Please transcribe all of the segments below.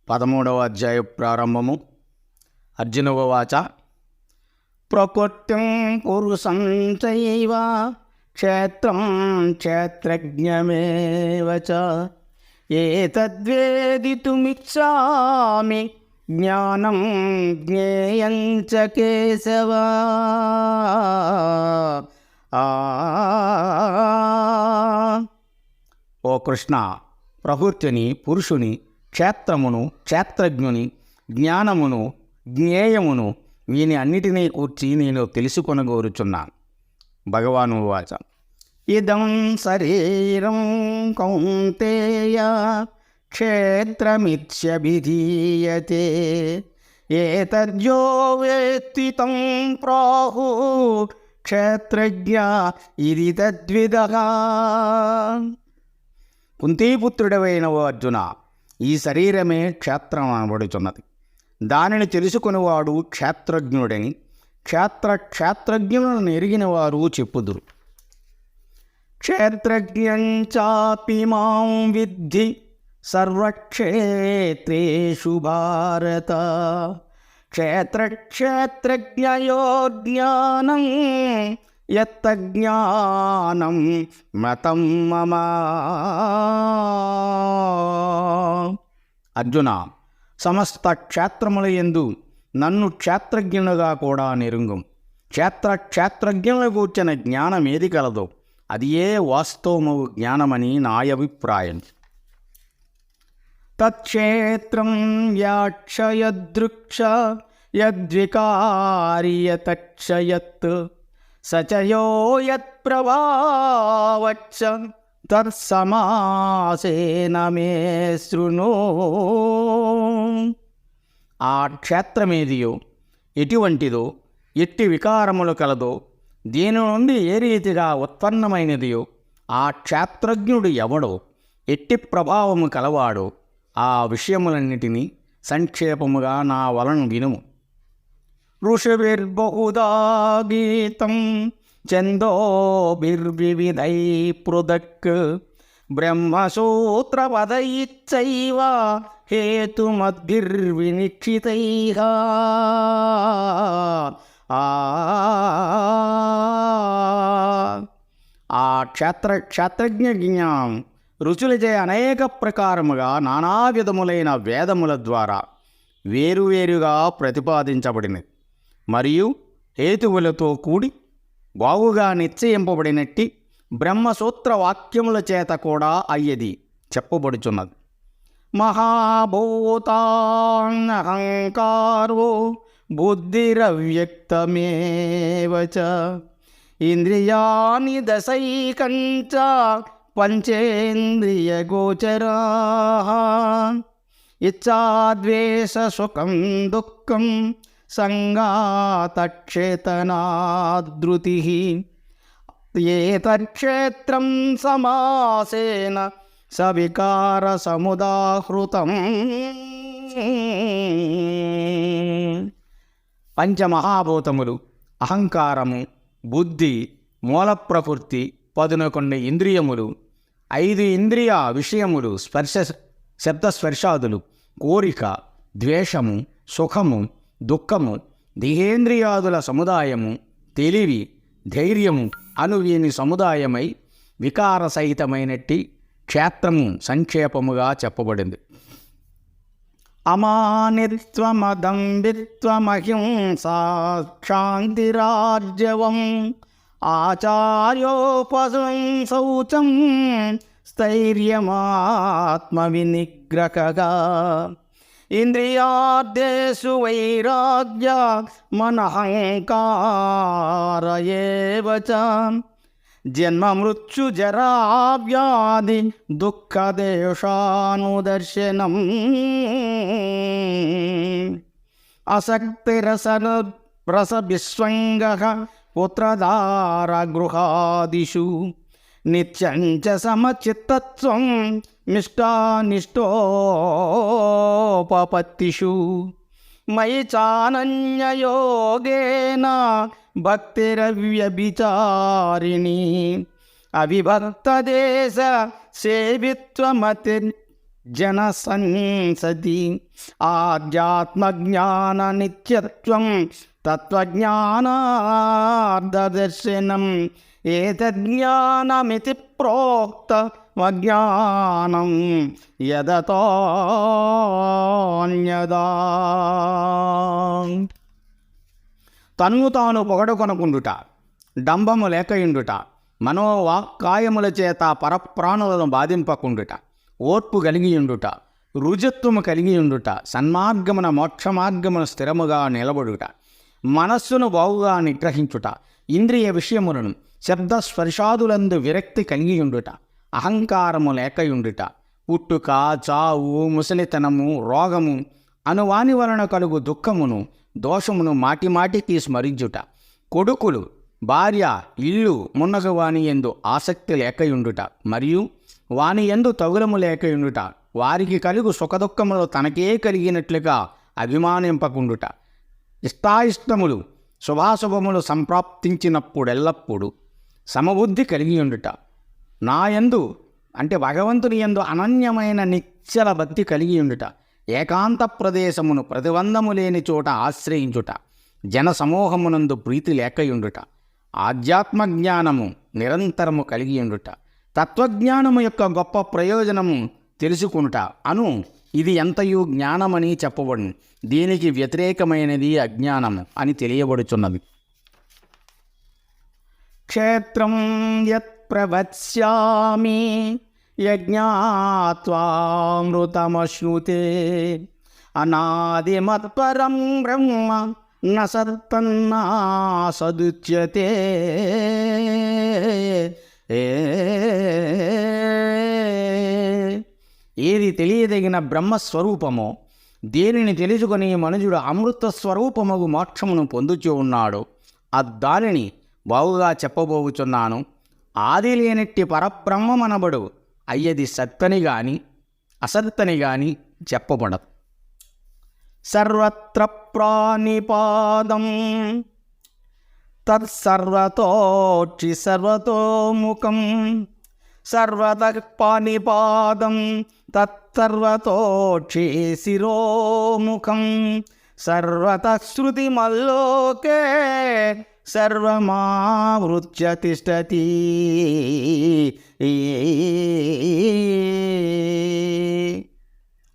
13వ అధ్యాయ ప్రారంభము. అర్జున ఉవాచ ప్రకృతిం పురుషం చైవ క్షేత్రం క్షేత్రజ్ఞమేవ చ ఏతద్వేదితుమిచ్ఛామి జ్ఞానం జ్ఞేయం చ కేశవ. ఓ కృష్ణ, ప్రకృతిని, పురుషుని, క్షేత్రమును, క్షేత్రజ్ఞుని, జ్ఞానమును, జ్ఞేయమును, వీని అన్నిటినీ కూర్చి నేను తెలుసుకొనగోరుచున్నాను. భగవాను వాచ ఇదం శరీరం కౌంతేయ క్షేత్రమిత్యభిధీయతే ఏతద్యో వేత్తి తం ప్రాహు క్షేత్రజ్ఞ ఇది తద్విదః. కుంతీపుత్రుడవైన ఓ అర్జున, ఈ శరీరమే క్షేత్రం అనబడుచున్నది. దానిని తెలుసుకునేవాడు క్షేత్రజ్ఞుడని క్షేత్రజ్ఞులను ఎరిగిన వారు చెప్పుదురు. క్షేత్రజ్ఞంచాపి మాం విద్ధి సర్వక్షేత్రేషు భారత క్షేత్రజ్ఞయోర్ జ్ఞానం యత్తజ్ఞానం మతం మమ. అర్జున, సమస్త క్షేత్రముల యందు నన్ను క్షేత్రజ్ఞునిగా కూడా నెరుంగు. క్షేత్రజ్ఞులను కూర్చిన జ్ఞానం ఏది కలదో అది ఏ వాస్తవము జ్ఞానమని నా అభిప్రాయం. తత్క్షేత్రం యాక్షయదృక్ష యద్వికారియతక్షయత్ సచయో యత్ప్రభావచ్చ తత్సమాసేన మే శృణు. ఆ క్షేత్రమేదియో, ఎటువంటిదో, ఎట్టి వికారములు కలదో, దీని నుండి ఏ రీతిగా ఉత్పన్నమైనదియో, ఆ క్షేత్రజ్ఞుడు ఎవడో, ఎట్టి ప్రభావము కలవాడో, ఆ విషయములన్నిటినీ సంక్షేపముగా నా వలన వినుము. ఋషిభిర్బహుదా గీతం ఛందోభిర్వివిధై పృథక్ బ్రహ్మసూత్రపదైశ్చైవ హేతుమద్భిర్వినిక్షితైః. ఆ క్షేత్రజ్ఞ జ్ఞానం రుచులచే అనేక ప్రకారముగా నానా విధములైన వేదముల ద్వారా వేరువేరుగా ప్రతిపాదించబడినది మరియు హేతువులతో కూడి బాగుగా నిశ్చయింపబడినట్టి బ్రహ్మసూత్ర వాక్యముల చేత కూడా అయ్యది చెప్పబడుచున్నది. మహాభూతాహంకారో బుద్ధిరవ్యక్తమేవ చ ఇంద్రియాణి దశైకంచ పంచేంద్రియగోచరాః ఇచ్ఛాద్వేష సుఖం దుఃఖం సంగాతక్షేతనాదృతిః ఏతత్క్షేత్రం సమాసేన సవికార సముదాహృతం. పంచమహాభూతములు, అహంకారము, బుద్ధి, మూల ప్రకృతి, 11 ఇంద్రియములు, 5 ఇంద్రియ విషయములు, శబ్దస్పర్శాదులు, కోరిక, ద్వేషము, సుఖము, దుఃఖము, దేహేంద్రియాదుల సముదాయము, తెలివి, ధైర్యము అను వీని సముదాయమై వికారసహితమైనట్టి క్షేత్రము సంక్షేపముగా చెప్పబడింది. అమానిత్వమదంబిత్వమహింసా క్షాంతిరార్జవం ఆచార్యోపసం శౌచం స్థైర్యమాత్మవినిగ్రహగా ఇంద్రియార్థేషు వైరాగ్య మనహంకార ఏవ చ జన్మమృత్యుజరావ్యాధి దుఃఖదేశానుదర్శనం అసక్తిరసవిస్వంగః పుత్రదారగృహాదిషు నిత్యం చ సమచిత్తత్వం మిష్టానిష్టోపపత్తిషు మయి చానన్యయోగేన భక్తిరవ్యభిచారిణి అవిభక్తదేశ సేవిత్వమతి జన సంసతి ఆధ్యాత్మజ్ఞాన నిత్యత్వం తత్వజ్ఞానార్థదర్శనం ఏతజ్ఞానమితి ప్రోక్త వజ్ఞానం యదతోన్యదా. తన్ను తాను పొగడుకొనుకుండుట, డంబము లేకయుండుట, మనోవాక్కాయముల చేత పరప్రాణులను బాధింపకుండుట, ఓర్పు కలిగియుండుట, రుజత్వము కలిగియుండుట, సన్మార్గమున మోక్షమార్గమున స్థిరముగా నిలబడుట, మనస్సును బాగుగా నిగ్రహించుట, ఇంద్రియ విషయములను శబ్ద స్పర్శాదులందు విరక్తి కలిగియుండుట, అహంకారము లేకయుండుట, పుట్టుక, చావు, ముసలితనము, రోగము అనువాని వలన కలుగు దుఃఖమును, దోషమును మాటిమాటికి స్మరించుట, కొడుకులు, భార్య, ఇల్లు మున్నగు వాని యందు ఆసక్తి లేకయుండుట, మరియు వాని యందు తగులము లేకయుండుట, వారికి కలుగు సుఖదుఖములు తనకే కలిగినట్లుగా అభిమానింపకుండుట, ఇష్టాయిష్టములు శుభాశుభములు సంప్రాప్తించినప్పుడెల్లప్పుడు సమబుద్ధి కలిగియుండుట, నాయందు అంటే భగవంతుని యందు అనన్యమైన నిశ్చల భక్తి కలిగియుండుట, ఏకాంత ప్రదేశమును ప్రతిబంధము లేని చోట ఆశ్రయించుట, జన సమూహమునందు ప్రీతి లేకయుండుట, ఆధ్యాత్మ జ్ఞానము నిరంతరము కలిగియుండుట, తత్వజ్ఞానము యొక్క గొప్ప ప్రయోజనము తెలుసుకునుట అను ఇది ఎంతయు జ్ఞానమని చెప్పబడును. దీనికి వ్యతిరేకమైనది అజ్ఞానము అని తెలియబడుచున్నది. క్షేత్రం యత్ ప్రవక్ష్యామి యజ్ఞాత్వామృతమశ్నుతే అనాదిమత్పరం బ్రహ్మ న సత్తన్నా సదుచ్యతే. ఏది తెలియదగిన బ్రహ్మస్వరూపమో దేనిని తెలుసుకొని మనుజుడు అమృత స్వరూపమగు మోక్షమును పొందుచూ ఉన్నాడు దానిని బావుగా చెప్పబోచున్నాను. ఆది లేనట్టి పరబ్రహ్మమనబడు అయ్యది సత్తని గాని అసత్తని గాని చెప్పబడదు. సర్వత్ర ప్రాణిపాదం తత్సర్వతోక్షి సర్వతోముఖం సర్వతః పాణిపాదం తత్సర్వతోక్షి శిరోముఖం సర్వతః శృతిమల్లోకే సర్వమావృత్య తిష్టతి.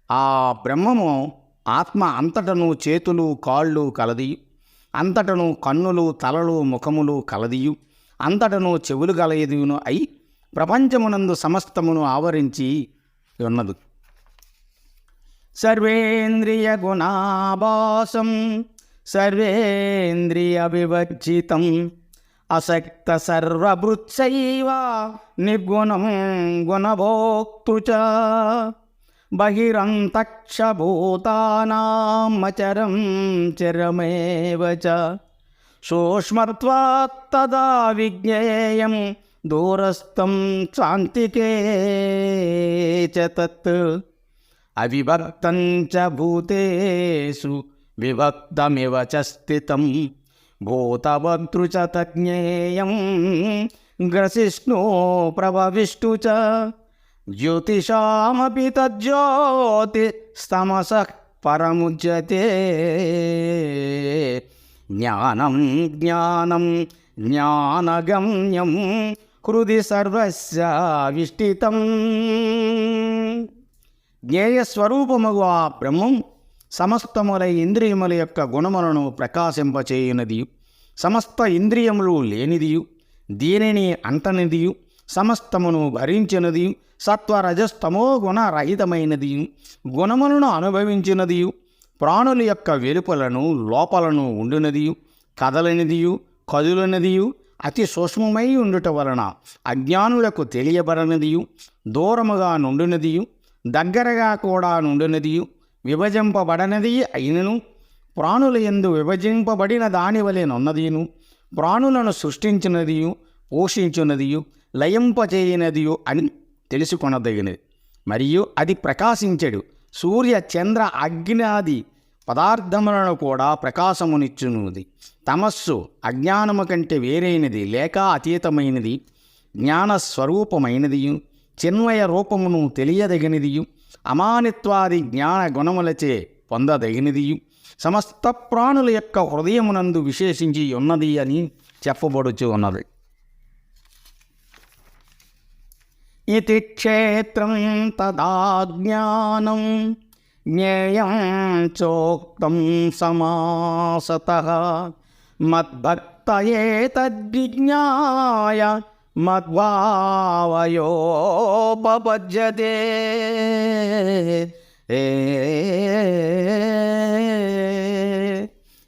ఆ బ్రహ్మము ఆత్మ అంతటను చేతులు కాళ్ళు కలదియు, అంతటను కన్నులు తలలు ముఖములు కలదియు, అంతటను చెవులు కలయదును అయి ప్రపంచమునందు సమస్తమును ఆవరించి ఉన్నది. సర్వేంద్రియ గుణాభాసం సర్వేంద్రియ వివర్జితం అసక్త సర్వభృత్సైవ నిర్గుణం గుణభోక్తృ చ బహిరంతక్షభూతానాం అచరం చరమేవ చ సూక్ష్మత్వాత్ తదా విజ్ఞేయం దూరస్థం శాంతికే చ తత్ అవిభక్తం చ భూతేషు విభక్తమివ చ స్థితం భూతభద్రు చ తజ్ఞేయం గ్రసిష్ణు ప్రభవిష్టు చ జ్యోతిషామపి తజ్జ్యోతి స్తమసః పరముచ్యతే. జ్ఞానం జ్ఞానం జ్ఞానగమ్యం హృది సర్వస్య విష్టితం. జ్ఞేయస్వరూపముగు ఆ బ్రహ్మం సమస్తముల ఇంద్రియముల యొక్క గుణములను ప్రకాశింపచేయునదియు, సమస్త ఇంద్రియములు లేనిదియు, దీనిని అంటనిదియు, సమస్తమును భరించినదియు, సత్వరజస్తమో గుణరహితమైనదియు, గుణములను అనుభవించినదియు, ప్రాణుల యొక్క వెలుపలను లోపలను ఉండునదియు, కదలనిదియు కదులనిదియు, అతి సూక్ష్మమై ఉండుట వలన అజ్ఞానులకు తెలియబడనిదియు, దూరముగా నుండునదియు, దగ్గరగా కూడా నుండునదియు, విభజింపబడనది అయినను ప్రాణుల యందు విభజింపబడిన దాని వలెనున్నదియును, ప్రాణులను సృష్టించినదియు పోషించున్నదియు లయింపచేయనదియు అని తెలుసుకొనదగినది. మరియు అది ప్రకాశించెడు సూర్య చంద్ర అగ్నాది పదార్థములను కూడా ప్రకాశమునిచ్చునుది. తమస్సు అజ్ఞానము కంటే వేరైనది లేక అతీతమైనది, జ్ఞానస్వరూపమైనదియు, చిన్మయ రూపమును తెలియదగినదియు, అమానిత్వాది జ్ఞాన గుణములచే పొందదగినదియు సమస్త ప్రాణుల యొక్క హృదయమునందు విశేషించి ఉన్నది అని చెప్పబడుచు ఉన్నది. ఇతి క్షేత్రం తదా జ్ఞానం జ్ఞేయం చోక్తం సమాసతః మద్భక్తయే తద్విజ్ఞాయ మద్భావయోపపద్యతే.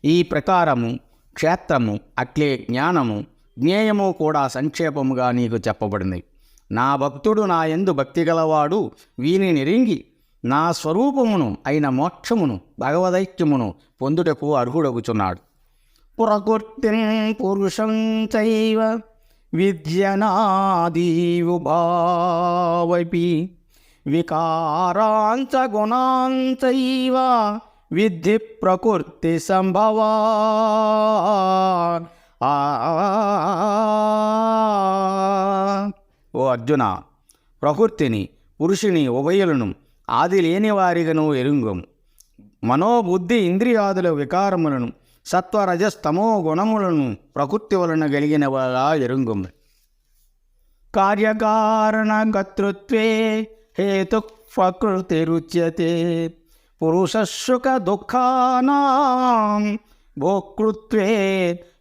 ఈ ప్రకారము క్షేత్రము అట్లే జ్ఞానము జ్ఞేయము కూడా సంక్షేపముగా నీకు చెప్పబడింది. నా భక్తుడు నా యందు భక్తి గలవాడు వీని నెరింగి నా స్వరూపమును అయిన మోక్షమును భగవదైక్యమును పొందుటకు అర్హుడగుచున్నాడు. ప్రకృతిం పురుషం చైవ విద్యనాదీవుభావపి వికారాంచ గుణాంచైవ విద్ధి ప్రకృతి సంభవా. ఓ అర్జున, ప్రకృతిని పురుషుని ఉభయులను ఆది లేని వారిగను ఎరుంగము. మనోబుద్ధి ఇంద్రియాదుల వికారములను సత్వరజస్తమో గుణములను ప్రకృతి వలన కలిగినవగా ఎరుంగము. కార్యకారణ కర్తృత్వే హేతు ప్రకృతిరుచ్యతే పురుషసుఖ దుఃఖానాం భోక్తృత్వే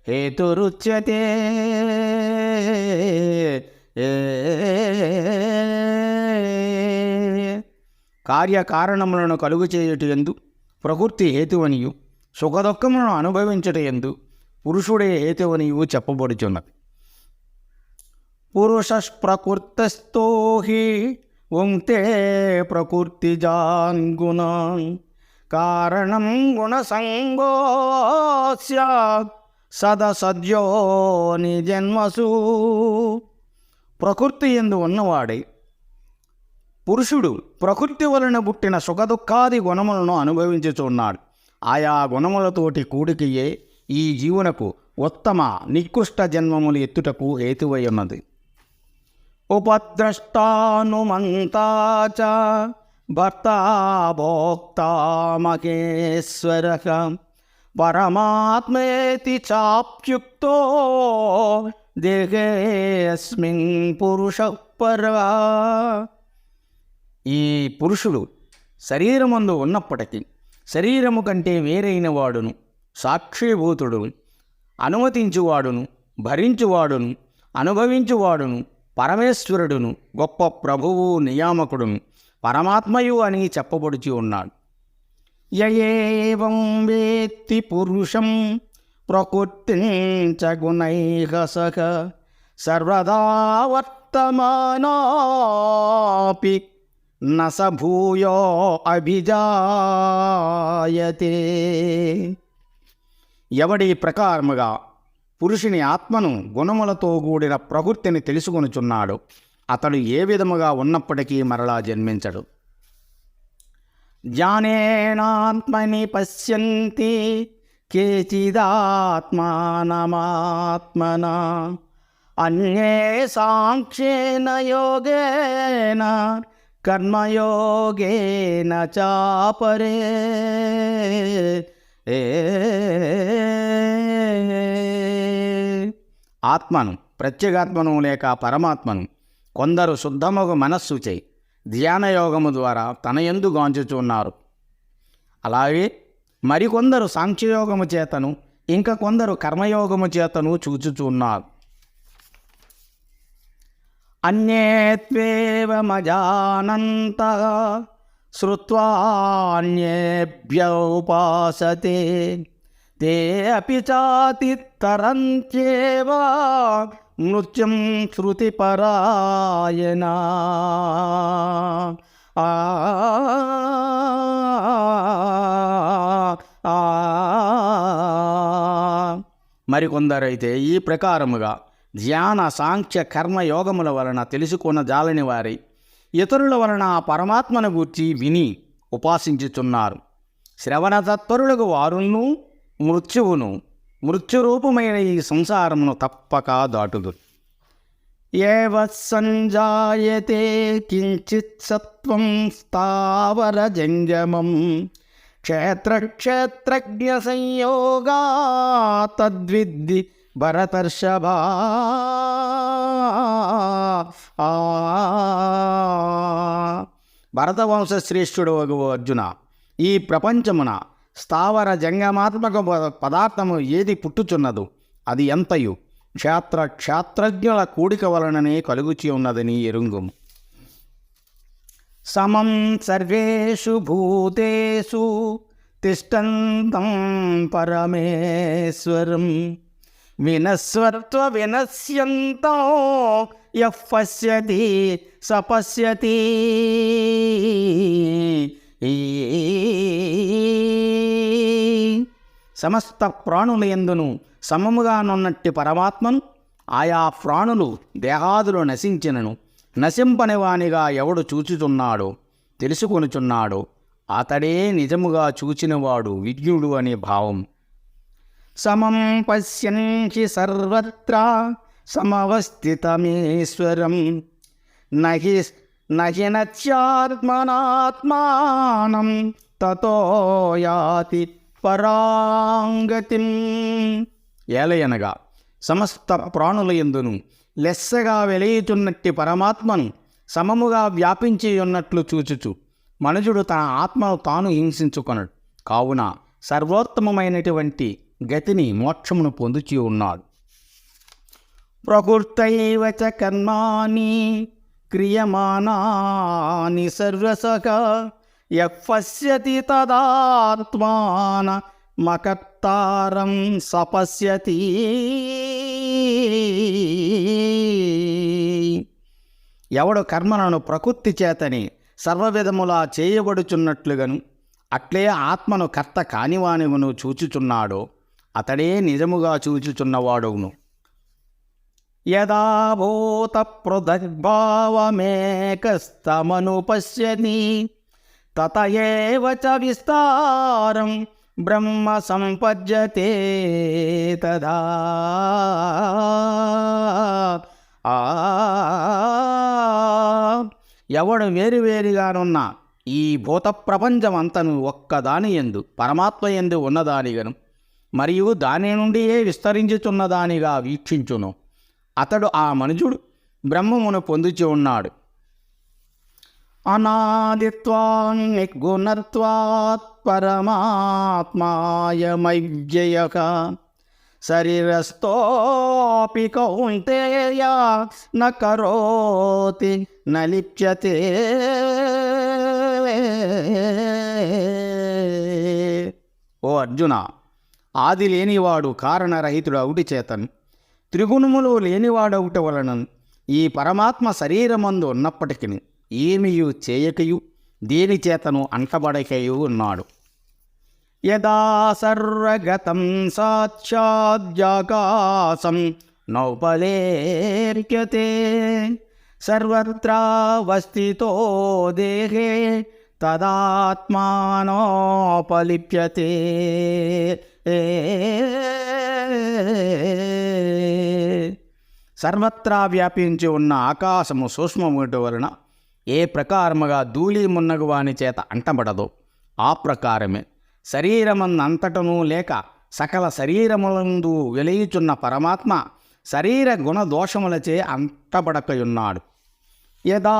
హేతురుచ్యతే. కార్యకారణములను కలుగు చేయుట యందు ప్రకృతి హేతువనియు సుఖదుఖములను అనుభవించుట యందు పురుషుడే హేతువనియు చెప్పబడుచున్నది. పురుషస్ప్రకృతస్థో హి ఉంక్తే ప్రకృతిజాన్ గుణాన్ కారణం గుణసంగోస్య సదసద్యో నిజన్మసు. ప్రకృతి యందు ఉన్నవాడై పురుషుడు ప్రకృతి వలన పుట్టిన సుఖదుఖాది గుణములను అనుభవించుచున్నాడు. ఆయా గుణములతోటి కూడికయే ఈ జీవునకు ఉత్తమ నికృష్ట జన్మములు ఎత్తుటకు హేతువై ఉన్నది. ఉపద్రష్టానుమంతా చ భర్తా భోక్తా మహేశ్వరః పరమాత్మేతి చాప్యుక్తో దేహేస్మిన్ పురుషః పరః. ఈ పురుషుడు శరీరమందు ఉన్నప్పటికీ శరీరము కంటే వేరైన వాడును, సాక్షిభూతుడును, అనుమతించువాడును, భరించువాడును, అనుభవించువాడును, పరమేశ్వరుడును, గొప్ప ప్రభువు, నియామకుడును, పరమాత్మయు అని చెప్పబడుచి ఉన్నాడు. యయేవం వేత్తి పురుషం ప్రకృతిం చ గుణైః సహ సర్వదా వర్తమానోపి న స భూయో అభిజాయతే. ఎవడి ప్రకారముగా పురుషుని ఆత్మను గుణములతో కూడిన ప్రకృతిని తెలుసుకొనుచున్నాడు అతడు ఏ విధముగా ఉన్నప్పటికీ మరలా జన్మించడు. జ్ఞానేనాత్మని పశ్యంతి కేచిదాత్మానమాత్మనా అన్యే సాంఖ్యేన యోగేన కర్మయోగేన చాపరే. ఆత్మను, ప్రత్యేగాత్మను లేక పరమాత్మను కొందరు శుద్ధముగు మనస్సు చే ధ్యానయోగము ద్వారా తన యందు గాంచుచున్నారు. అలాగే మరికొందరు సాంఖ్యయోగము చేతను ఇంకా కొందరు కర్మయోగము చేతను చూచుచున్నారు. అన్యేత్వేవమజానంతః శ్రుత్వాన్యేభ్య ఉపాసతే తే అపి చాతిత్తరంత్యేవ నృత్యం శృతిపరాయణా. మరికొందరైతే ఈ ప్రకారముగా ధ్యాన సాంఖ్య కర్మయోగముల వలన తెలుసుకున్న జాలని వారి ఇతరుల వలన ఆ పరమాత్మను గూర్చి విని ఉపాసించుచున్నారు. శ్రవణ తత్పరులకు వారును మృత్యువును మృత్యురూపమైన ఈ సంసారమును తప్పక దాటుదు. ఏవ సంజాయతే కించిత్ సత్వం స్థావర జంగమం క్షేత్రజ్ఞ సంయోగా తద్విద్ధి భరతర్షభా. భరతవంశశ్రేష్ఠుడు వగు అర్జున, ఈ ప్రపంచమున స్థావర జంగమాత్మక పదార్థము ఏది పుట్టుచున్నదో అది ఎంతయు క్షేత్రజ్ఞుల కూడిక వలననే కలుగుచి ఉన్నదని ఎరుంగుము. సమం సర్వేషు భూతేషు తిష్టంతం పరమేశ్వరం వినస్వర్త్వ వినశ్యంతో యః పశ్యతి స పశ్యతి. సమస్త ప్రాణుల యందును సమముగానున్నట్టి పరమాత్మను ఆయా ప్రాణులు దేహాదులు నశించినను నశింపనివానిగా ఎవడు చూచుచున్నాడో తెలుసుకొనుచున్నాడో అతడే నిజముగా చూచినవాడు విజ్ఞుడు అనే భావం. సమం పశ్యన్షి సర్వత్రా సమవస్థితమీశ్వరం నహి నత్యాత్మనాత్మానం తతో యాతి పరాంగతిం. ఏలయనగా సమస్త ప్రాణుల యందును లెస్సగా వెలయుచున్నట్టి పరమాత్మను సమముగా వ్యాపించి ఉన్నట్లు చూచుచు మనుజుడు తన ఆత్మను తాను హింసించుకొనడు. కావున సర్వోత్తమమైనటువంటి గతిని మోక్షమును పొందుచి ఉన్నాడు. ప్రకృతైవ చ కర్మాణి క్రియమానాని సర్వసగా యః పశ్యతి తదాత్మాన మకర్తారం సపశ్యతి. ఎవడు కర్మలను ప్రకృతి చేతని సర్వవిధములా చేయబడుచున్నట్లుగాను అట్లే ఆత్మను కర్త కానివానివను చూచుచున్నాడో అతడే నిజముగా చూచుచున్నవాడును. యదా భూత పృథగ్భావమేకస్తమను పశ్యతి తత ఏవ చ విస్తారం బ్రహ్మ సంపద్యతే తదా. ఎవడు వేరువేరుగానున్న ఈ భూత ప్రపంచమంతను ఒక్కదాని యందు పరమాత్మ యందు ఉన్నదానిగను మరియు దాని నుండియే విస్తరించుచున్నదానిగా వీక్షించును అతడు ఆ మనుజుడు బ్రహ్మమును పొందుచి ఉన్నాడు. అనాదిత్వాన్ నిర్గుణత్వాత్ పరమాత్మాయమవ్యయః శరీరస్థోపి కౌంతేయ న కరోతి న లిప్యతే. ఓ అర్జున, ఆది లేనివాడు కారణరహితుడు అవుటి చేతను త్రిగుణములు లేనివాడవుట వలన ఈ పరమాత్మ శరీరమందు ఉన్నప్పటికీ ఏమియు చేయకయు దేని చేతను అంటబడకయు ఉన్నాడు. యదా సర్వగతం సాక్షాద్యాకాశం నౌపలేర్క్యతే సర్వత్రావస్థితో దేహే తదాత్మానోపలిప్యతే. సర్వత్రా వ్యాపించి ఉన్న ఆకాశము సూక్ష్మముటి వలన ఏ ప్రకారముగా ధూళి మున్నగు వాని చేత అంటబడదో ఆ ప్రకారమే శరీరమందంతటను లేక సకల శరీరములందు వెలియుచున్న పరమాత్మ శరీర గుణదోషములచే అంటబడకయున్నాడు. యదా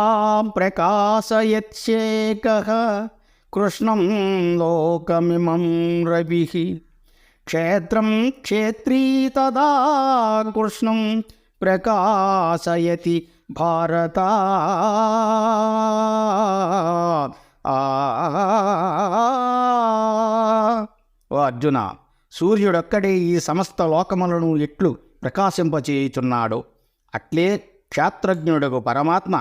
ప్రకాశయత్యేకః కృష్ణం లోకమిమం రవిః క్షేత్రం క్షేత్రీ తదా కృష్ణం ప్రకాశయతి భారత. ఓ అర్జున, సూర్యుడొక్కడే ఈ సమస్త లోకములను ఎట్లు ప్రకాశింపచేయుచున్నాడో అట్లే క్షేత్రజ్ఞుడకు పరమాత్మ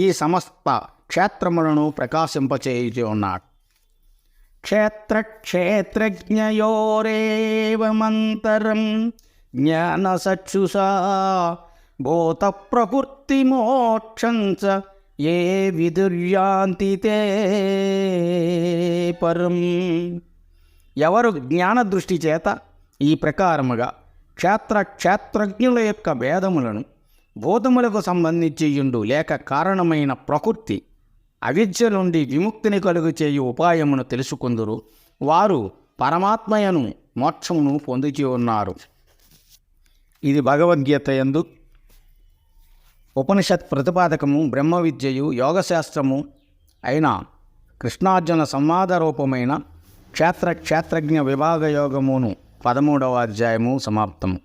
ఈ సమస్త క్షేత్రములను ప్రకాశింపచేయుచు ఉన్నాడు. క్షేత్రజ్ఞయోరేవమంతరం జ్ఞానచక్షుషా భూత ప్రకృతి మోక్షం చ ఏ విదుర్యాంతి తే పరం. ఎవరు జ్ఞానదృష్టి చేత ఈ ప్రకారముగా క్షేత్రజ్ఞుల యొక్క భేదములను భూతములకు సంబంధించియుండు లేక కారణమైన ప్రకృతి అవిద్య నుండి విముక్తిని కలుగు చేయు ఉపాయమును తెలుసుకుందురు. వారు పరమాత్మయను మోక్షమును పొందుచి ఉన్నారు. ఇది భగవద్గీత యందు ఉపనిషత్ ప్రతిపాదకము బ్రహ్మ విద్యయు యోగశాస్త్రము అయిన కృష్ణార్జున సంవాద రూపమైన క్షేత్రజ్ఞ విభాగ యోగమును 13వ అధ్యాయము సమాప్తము.